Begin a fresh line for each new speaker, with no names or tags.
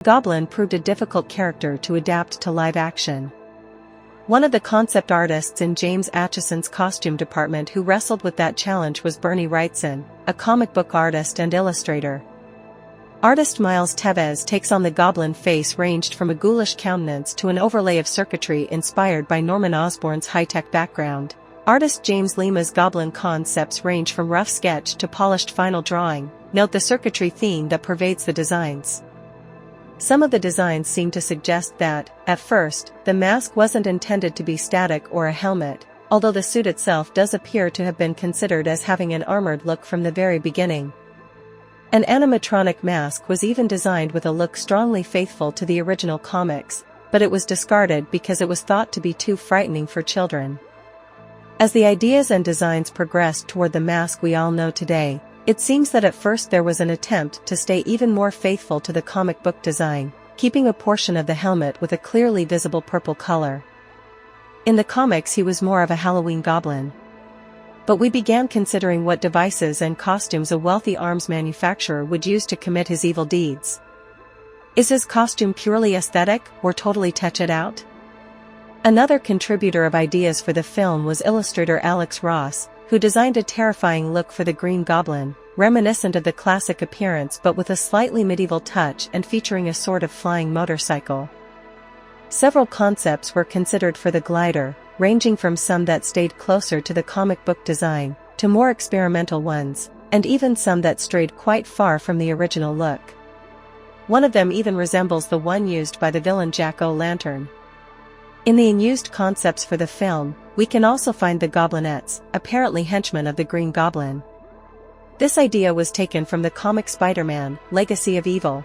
Goblin proved a difficult character to adapt to live action. One of the concept artists in James Atchison's costume department who wrestled with that challenge was Bernie Wrightson, a comic book artist and illustrator. Artist Miles Teves takes on the goblin face ranged from a ghoulish countenance to an overlay of circuitry inspired by Norman Osborn's high-tech background. Artist James Lima's goblin concepts range from rough sketch to polished final drawing. Note the circuitry theme that pervades the designs. Some of the designs seem to suggest that, at first, the mask wasn't intended to be static or a helmet, although the suit itself does appear to have been considered as having an armored look from the very beginning. An animatronic mask was even designed with a look strongly faithful to the original comics, but it was discarded because it was thought to be too frightening for children. As the ideas and designs progressed toward the mask we all know today, it seems that at first there was an attempt to stay even more faithful to the comic book design, keeping a portion of the helmet with a clearly visible purple color. In the comics he was more of a Halloween goblin. But we began considering what devices and costumes a wealthy arms manufacturer would use to commit his evil deeds. Is his costume purely aesthetic or totally touch it out? Another contributor of ideas for the film was illustrator Alex Ross, who designed a terrifying look for the Green Goblin, reminiscent of the classic appearance but with a slightly medieval touch and featuring a sort of flying motorcycle. Several concepts were considered for the glider, ranging from some that stayed closer to the comic book design, to more experimental ones, and even some that strayed quite far from the original look. One of them even resembles the one used by the villain Jack-o'-lantern. In the unused concepts for the film, we can also find the Goblinettes, apparently henchmen of the Green Goblin. This idea was taken from the comic Spider-Man, Legacy of Evil,